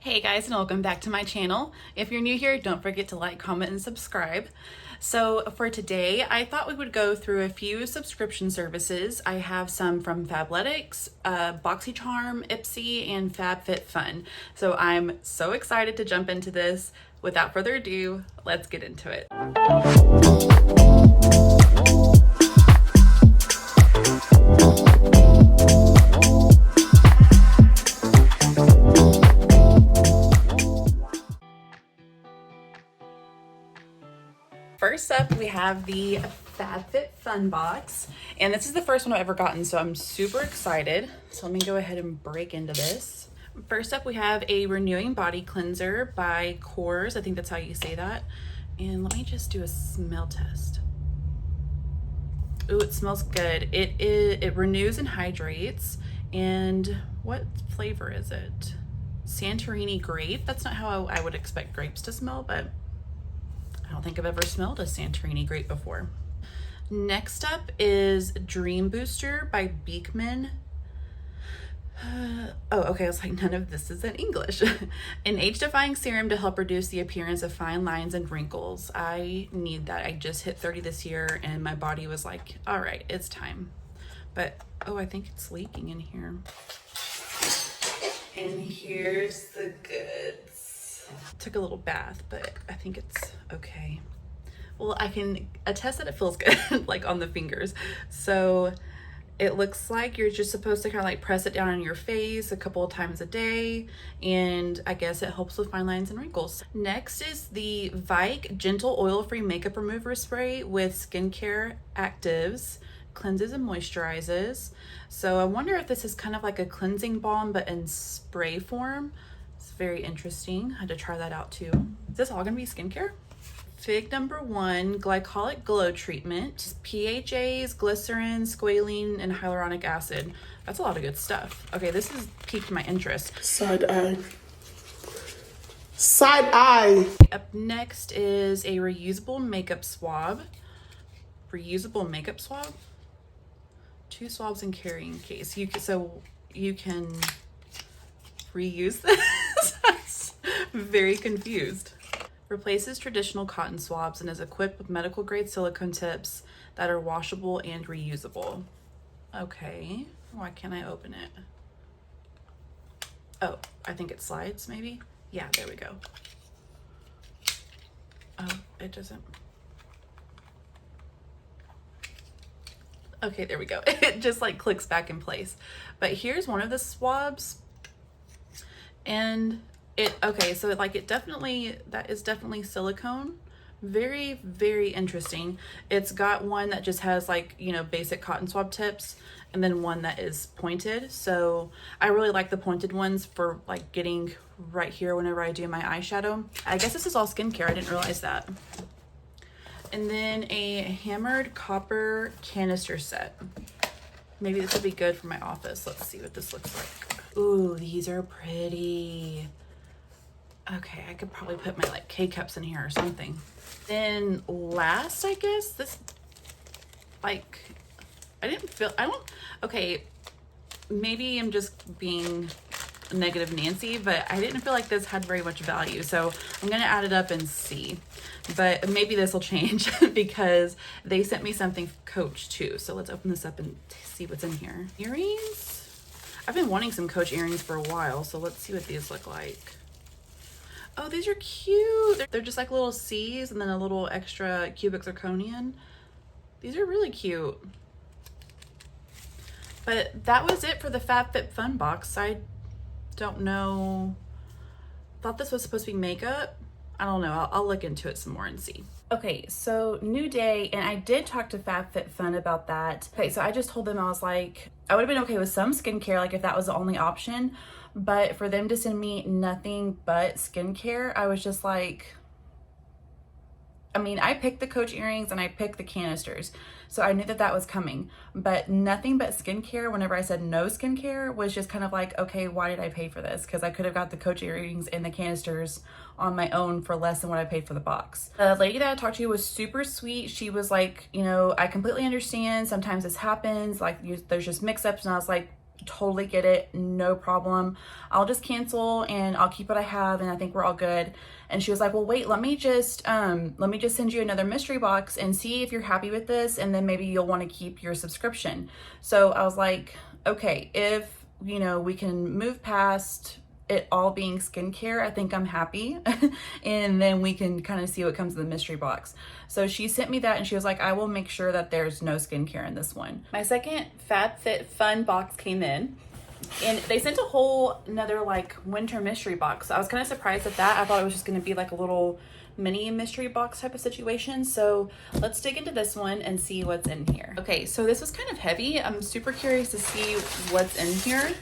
Hey guys, and welcome back to my channel. If you're new here, don't forget to like, comment, and subscribe. So for today, I thought we would go through a few subscription services. I have some from Fabletics, BoxyCharm, Ipsy, and FabFitFun. So I'm so excited to jump into this. Without further ado, let's get into it. First up, we have the FabFitFun box, and this is the first one I've ever gotten, so I'm super excited. So let me go ahead and break into this. First up, we have a renewing body cleanser by Coors. I think that's how you say that. And let me just do a smell test. Ooh, it smells good. It renews and hydrates. And what flavor is it? Santorini grape. That's not how I would expect grapes to smell, but I don't think I've ever smelled a Santorini grape before. Next up is Dream Booster by Beekman. Oh, okay, I was like, none of this is in English. An age-defying serum to help reduce the appearance of fine lines and wrinkles. I need that. I just hit 30 this year and my body was like, all right, it's time. But, oh, I think it's leaking in here. And here's the goods. Took a little bath, but I think it's okay. Well, I can attest that it feels good, like on the fingers. So it looks like you're just supposed to kind of like press it down on your face a couple of times a day, and I guess it helps with fine lines and wrinkles. Next is the Vike Gentle Oil-Free Makeup Remover Spray with skincare actives, cleanses and moisturizes. So I wonder if this is kind of like a cleansing balm but in spray form. It's very interesting. I had to try that out too. Is this all gonna be skincare? Fig number 1 glycolic glow treatment, PHAs, glycerin, squalene, and hyaluronic acid. That's a lot of good stuff. Okay, this has piqued my interest. Side eye. Side eye. Up next is a reusable makeup swab. Reusable makeup swab? 2 swabs in carrying case. So you can reuse this? I'm very confused. Replaces traditional cotton swabs and is equipped with medical grade silicone tips that are washable and reusable. Okay, why can't I open it? Oh, I think it slides maybe? Yeah, there we go. Oh, it doesn't. Okay, there we go. It just like clicks back in place. But here's one of the swabs. And okay, so that is definitely silicone. Very, very interesting. It's got one that just has like, you know, basic cotton swab tips, and then one that is pointed. So I really like the pointed ones for like getting right here whenever I do my eyeshadow. I guess this is all skincare. I didn't realize that. And then a hammered copper canister set. Maybe this would be good for my office. Let's see what this looks like. Ooh, these are pretty. Okay, I could probably put my like K-cups in here or something. Then last, I guess, this, like, okay, maybe I'm just being negative Nancy, but I didn't feel like this had very much value. So I'm gonna add it up and see. But maybe this will change because they sent me something Coach too. So let's open this up and see what's in here. Earrings? I've been wanting some Coach earrings for a while, so let's see what these look like. Oh, these are cute. They're just like little C's and then a little extra cubic zirconian. These are really cute. But that was it for the FabFitFun box. I don't know. Thought this was supposed to be makeup. I don't know. I'll look into it some more and see. Okay, so new day, and I did talk to FabFitFun about that. Okay, so I just told them, I was like, I would have been okay with some skincare, like if that was the only option. But for them to send me nothing but skincare, I was just like, I mean, I picked the Coach earrings and I picked the canisters, so I knew that that was coming. But nothing but skincare, whenever I said no skincare, was just kind of like, okay, why did I pay for this? Because I could have got the Coach earrings and the canisters on my own for less than what I paid for the box. The lady that I talked to was super sweet. She was like, you know, I completely understand. Sometimes this happens. Like, there's just mix-ups. And I was like, totally get it, no problem. I'll just cancel and I'll keep what I have and I think we're all good. And she was like, well, wait, let me just send you another mystery box and see if you're happy with this, and then maybe you'll want to keep your subscription. So I was like, okay, if, you know, we can move past it all being skincare, I think I'm happy. And then we can kind of see what comes in the mystery box. So she sent me that and she was like, I will make sure that there's no skincare in this one. My second FabFitFun box came in and they sent a whole another like winter mystery box. I was kind of surprised at that. I thought it was just going to be like a little mini mystery box type of situation. So let's dig into this one and see what's in here. Okay, so this was kind of heavy. I'm super curious to see what's in here.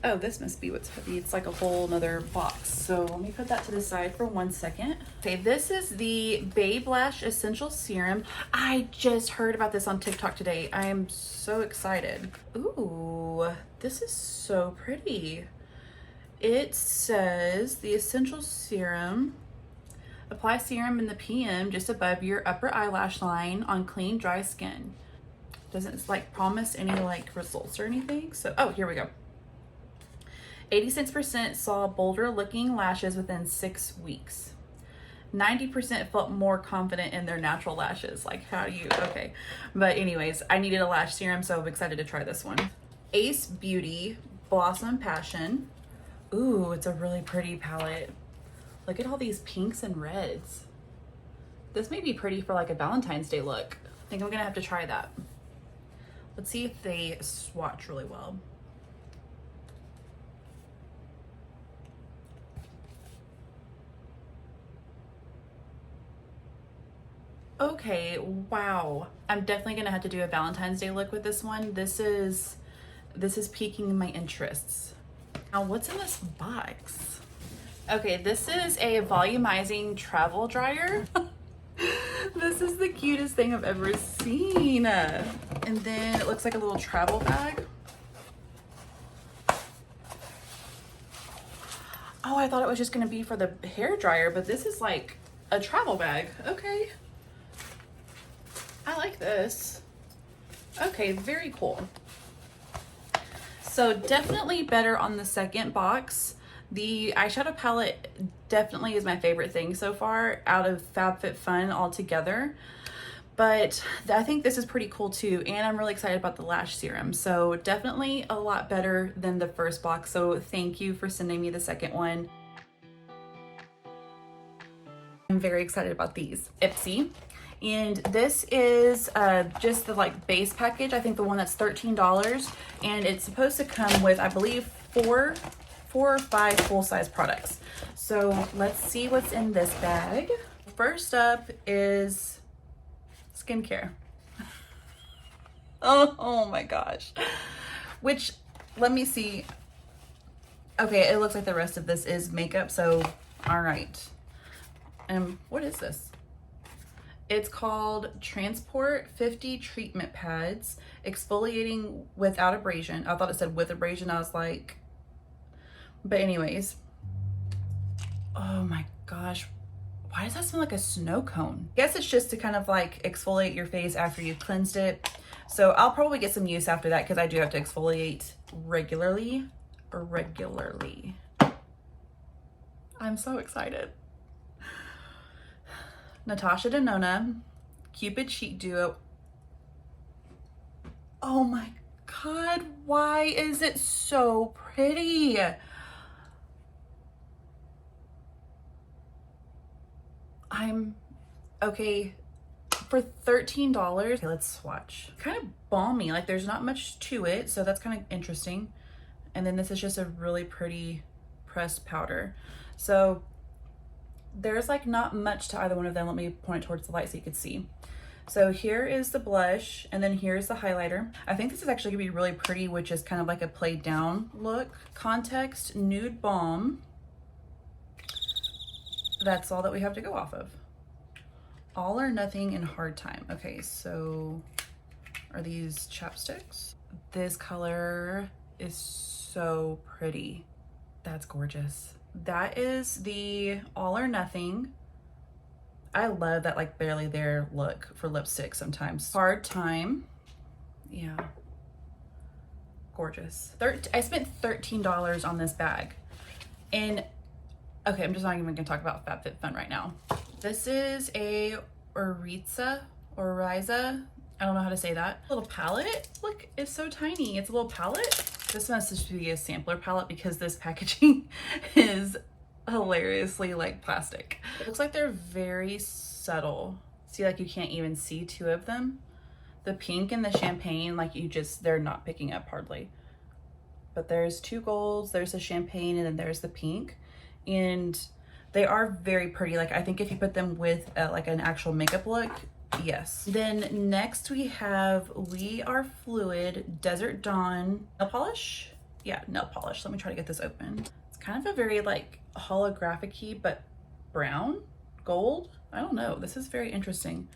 Oh, this must be what's heavy. It's like a whole nother box. So let me put that to the side for 1 second. Okay, this is the Babe Lash Essential Serum. I just heard about this on TikTok today. I am so excited. Ooh, this is so pretty. It says the Essential Serum. Apply serum in the PM just above your upper eyelash line on clean, dry skin. Doesn't like promise any like results or anything. So, oh, here we go. 86% saw bolder looking lashes within 6 weeks. 90% felt more confident in their natural lashes. Like, how do you, okay. But anyways, I needed a lash serum, so I'm excited to try this one. Ace Beauty Blossom Passion. Ooh, it's a really pretty palette. Look at all these pinks and reds. This may be pretty for like a Valentine's Day look. I think I'm gonna have to try that. Let's see if they swatch really well. Okay, wow. I'm definitely gonna have to do a Valentine's Day look with this one. This is piquing my interests. Now, what's in this box? Okay, this is a volumizing travel dryer. This is the cutest thing I've ever seen. And then it looks like a little travel bag. Oh, I thought it was just gonna be for the hair dryer, but this is like a travel bag. Okay. I like this. Okay, very cool. So definitely better on the second box. The eyeshadow palette definitely is my favorite thing so far out of FabFitFun altogether. But I think this is pretty cool too. And I'm really excited about the lash serum. So definitely a lot better than the first box. So thank you for sending me the second one. I'm very excited about these. Ipsy. And this is just the like base package. I think the one that's $13, and it's supposed to come with, I believe, four or five full-size products. So let's see what's in this bag. First up is skincare. Oh my gosh. Which, let me see. Okay, it looks like the rest of this is makeup, so all right. What is this? It's called Transport 50 Treatment Pads, exfoliating without abrasion. I thought it said with abrasion. I was like, but anyways. Oh my gosh. Why does that smell like a snow cone? I guess it's just to kind of like exfoliate your face after you've cleansed it. So I'll probably get some use after that because I do have to exfoliate regularly. I'm so excited. Natasha Denona Cupid Cheek Duo. Oh my god, why is it so pretty? I'm okay for $13. Okay, let's swatch. Kind of balmy, like there's not much to it, so that's kind of interesting. And then this is just a really pretty pressed powder. So there's like not much to either one of them. Let me point it towards the light so you can see. So here is the blush, and then here's the highlighter. I think this is actually gonna be really pretty, which is kind of like a played down look. Context Nude Balm. That's all that we have to go off of. All or Nothing in Hard Time. Okay, so are these chapsticks? This color is so pretty. That's gorgeous. That is the All or Nothing. I love that like barely there look for lipstick sometimes. Hard Time. Yeah. gorgeous. I spent $13 on this bag. And okay, I'm just not even gonna talk about FabFitFun right now. This is a Oriza. I don't know how to say that. Little palette. Look, it's so tiny. It's a little palette. This must just be a sampler palette because this packaging is hilariously like plastic. It looks like they're very subtle. See, like you can't even see two of them. The pink and the champagne, like they're not picking up hardly. But there's two golds, there's the champagne, and then there's the pink. And they are very pretty. Like I think if you put them with like an actual makeup look, yes. Then next we have We Are Fluid Desert Dawn nail polish. Yeah, nail polish. Let me try to get this open. It's kind of a very like holographic-y, but brown, gold. I don't know. This is very interesting.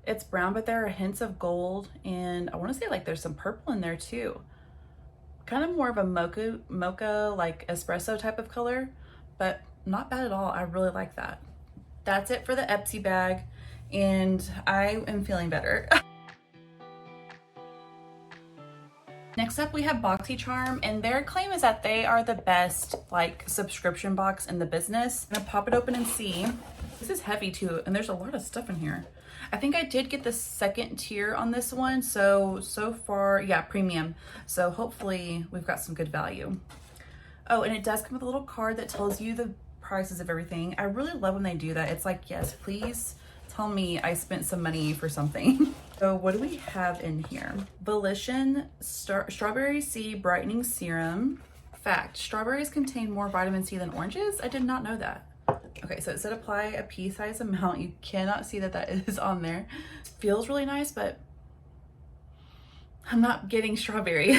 It's brown, but there are hints of gold, and I want to say like there's some purple in there too. Kind of more of a mocha like espresso type of color, but not bad at all. I really like that. That's it for the Ipsy bag, and I am feeling better. Next up we have BoxyCharm, and their claim is that they are the best like subscription box in the business. I'm gonna pop it open and see. This is heavy too, and there's a lot of stuff in here. I think I did get the second tier on this one, so far, yeah, premium. So hopefully we've got some good value. Oh, and it does come with a little card that tells you the prices of everything. I really love when they do that. It's like, yes, please tell me I spent some money for something. So what do we have in here? Volition Strawberry C Brightening Serum. Fact, strawberries contain more vitamin C than oranges? I did not know that. Okay, so it said apply a pea-sized amount. You cannot see that that is on there. It feels really nice, but I'm not getting strawberry.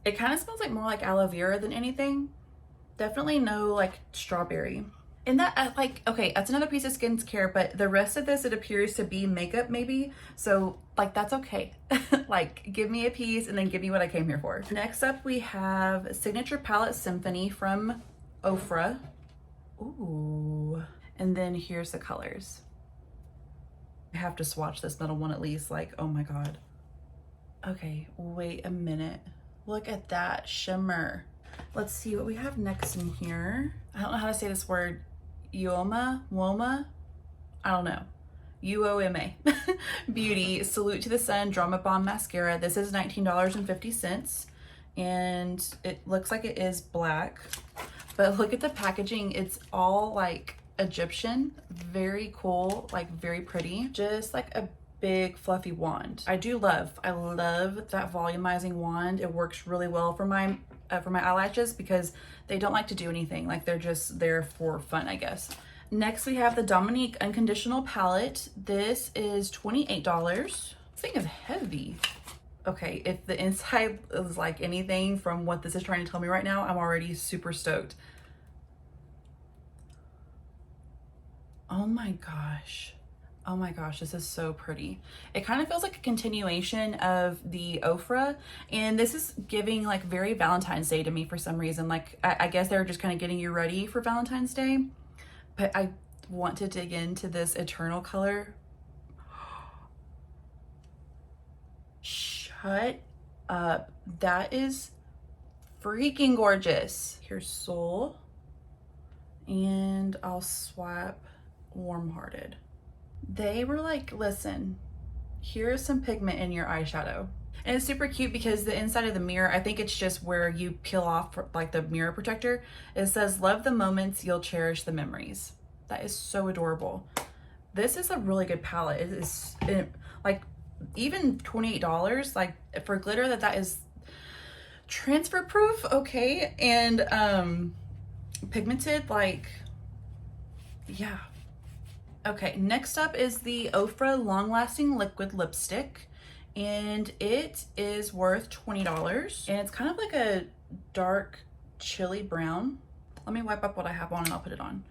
It kind of smells like more like aloe vera than anything. Definitely no like strawberry. And that like, okay, that's another piece of skincare, but the rest of this, it appears to be makeup maybe. So like, that's okay. Like give me a piece and then give me what I came here for. Next up we have Signature Palette Symphony from Ofra. Ooh. And then here's the colors. I have to swatch this middle one at least, like, oh my God. Okay, wait a minute. Look at that shimmer. Let's see what we have next in here. I don't know how to say this word. Woma? I don't know. UOMA. Beauty Salute to the Sun Drama Bomb Mascara. This is $19.50, and it looks like it is black, but look at the packaging. It's all like Egyptian. Very cool, like very pretty. Just like a big fluffy wand. I love that volumizing wand. It works really well for my eyelashes because they don't like to do anything. Like they're just there for fun, I guess. Next we have the Dominique Unconditional Palette. This is $28. This thing is heavy. Okay, if the inside is like anything from what this is trying to tell me right now, I'm already super stoked. Oh my gosh. Oh my gosh, this is so pretty. It kind of feels like a continuation of the Ofra, and this is giving like very Valentine's Day to me for some reason. Like, I guess they're just kind of getting you ready for Valentine's Day, but I want to dig into this Eternal color. Shut up. That is freaking gorgeous. Here's Soul, and I'll swap Warm Hearted. They were like, listen, here's some pigment in your eyeshadow. And it's super cute because the inside of the mirror, I think it's just where you peel off like the mirror protector. It says, love the moments, you'll cherish the memories. That is so adorable. This is a really good palette. It is like even $28, like for glitter, that is transfer proof. Okay. And pigmented, like, yeah. Okay, next up is the Ofra Long Lasting Liquid Lipstick, and it is worth $20, and it's kind of like a dark chili brown. Let me wipe up what I have on and I'll put it on.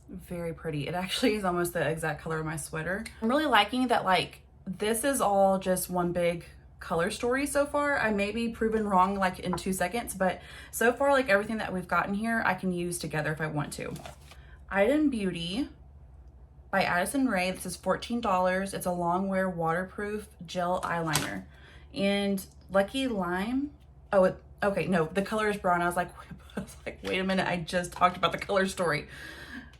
Very pretty. It actually is almost the exact color of my sweater. I'm really liking that, like, this is all just one big color story so far. I may be proven wrong like in 2 seconds, but so far, like, everything that we've gotten here I can use together if I want to. Item Beauty by Addison Rae. This is $14. It's a long wear waterproof gel eyeliner. And Lucky Lime, oh, okay, no, the color is brown. I was like, wait a minute, I just talked about the color story.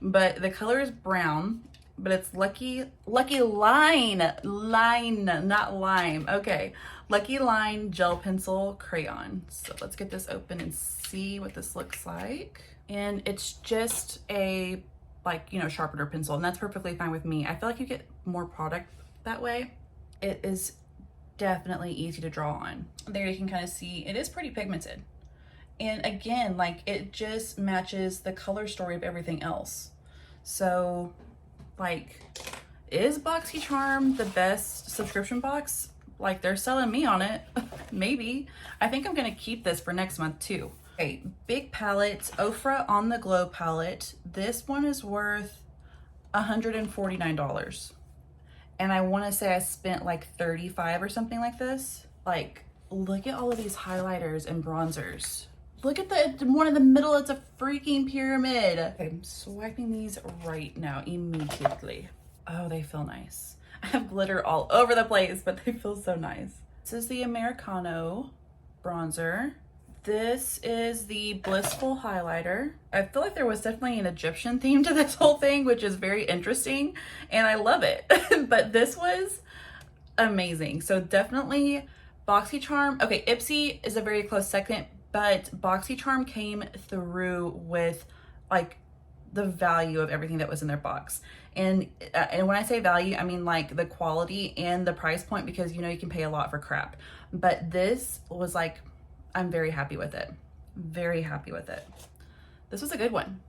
But the color is brown, but it's Lucky Line, not lime. Okay, Lucky Line Gel Pencil Crayon. So let's get this open and see what this looks like. And it's just a, like, you know, sharpener pencil, and that's perfectly fine with me. I feel like you get more product that way. It is definitely easy to draw on. There you can kind of see it is pretty pigmented. And again, like, it just matches the color story of everything else. So, like, is BoxyCharm the best subscription box? Like, they're selling me on it. Maybe. I think I'm gonna keep this for next month too. Okay, big palette, Ofra On The Glow palette. This one is worth $149. And I wanna say I spent like 35 or something like this. Like, look at all of these highlighters and bronzers. Look at the one in the middle, it's a freaking pyramid. Okay, I'm swiping these right now, immediately. Oh, they feel nice. I have glitter all over the place, but they feel so nice. This is the Americano bronzer. This is the Blissful highlighter. I feel like there was definitely an Egyptian theme to this whole thing, which is very interesting, and I love it. But this was amazing. So definitely BoxyCharm. Okay, Ipsy is a very close second, but BoxyCharm came through with like the value of everything that was in their box. And when I say value, I mean like the quality and the price point, because you know you can pay a lot for crap. But this was like, I'm very happy with it. Very happy with it. This was a good one.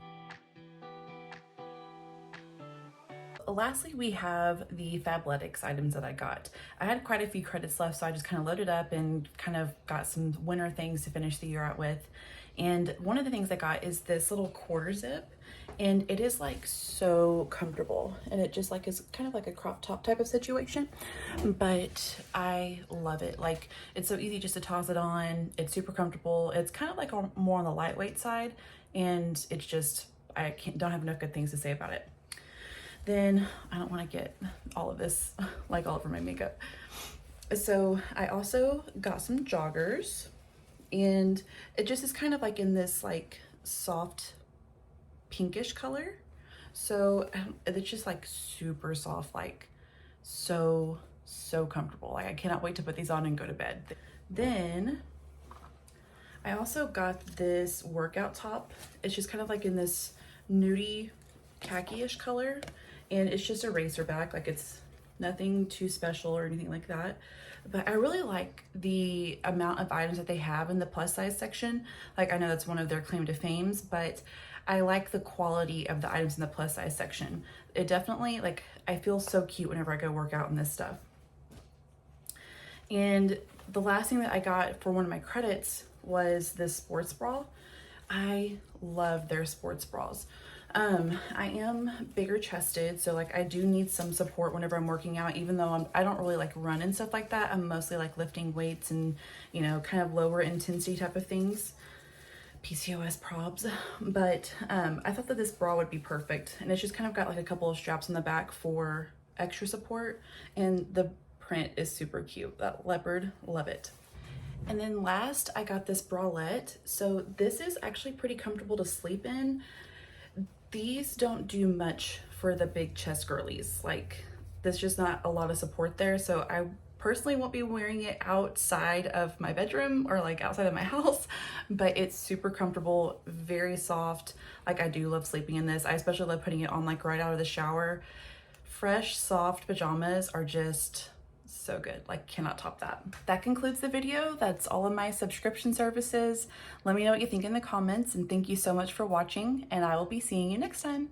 Lastly, we have the Fabletics items that I got. I had quite a few credits left, so I just kind of loaded up and kind of got some winter things to finish the year out with. And one of the things I got is this little quarter zip, and it is like so comfortable, and it just like is kind of like a crop top type of situation, but I love it. Like, it's so easy just to toss it on. It's super comfortable. It's kind of like more on the lightweight side, and it's just, I don't have enough good things to say about it. Then I don't want to get all of this like all over my makeup. So I also got some joggers, and it just is kind of like in this like soft pinkish color. So it's just like super soft, like so comfortable. Like, I cannot wait to put these on and go to bed. Then I also got this workout top. It's just kind of like in this nudie khaki-ish color, and it's just a racer back. Like, it's nothing too special or anything like that, but I really like the amount of items that they have in the plus size section. Like, I know that's one of their claim to fames, but I like the quality of the items in the plus size section. It definitely, like, I feel so cute whenever I go work out in this stuff. And the last thing that I got for one of my credits was this sports bra. I love their sports bras. I am bigger chested, so like I do need some support whenever I'm working out, even though I don't really like run and stuff like that. I'm mostly like lifting weights and, you know, kind of lower intensity type of things, PCOS probs. But I thought that this bra would be perfect, and it's just kind of got like a couple of straps on the back for extra support, and the print is super cute. That leopard, love it. And then last, I got this bralette. So this is actually pretty comfortable to sleep in. These don't do much for the big chest girlies. Like, there's just not a lot of support there. So I personally won't be wearing it outside of my bedroom or like outside of my house, but it's super comfortable, very soft. Like, I do love sleeping in this. I especially love putting it on like right out of the shower. Fresh, soft pajamas are just so good. Like, cannot top that. That concludes the video. That's all of my subscription services. Let me know what you think in the comments, and thank you so much for watching, and I will be seeing you next time.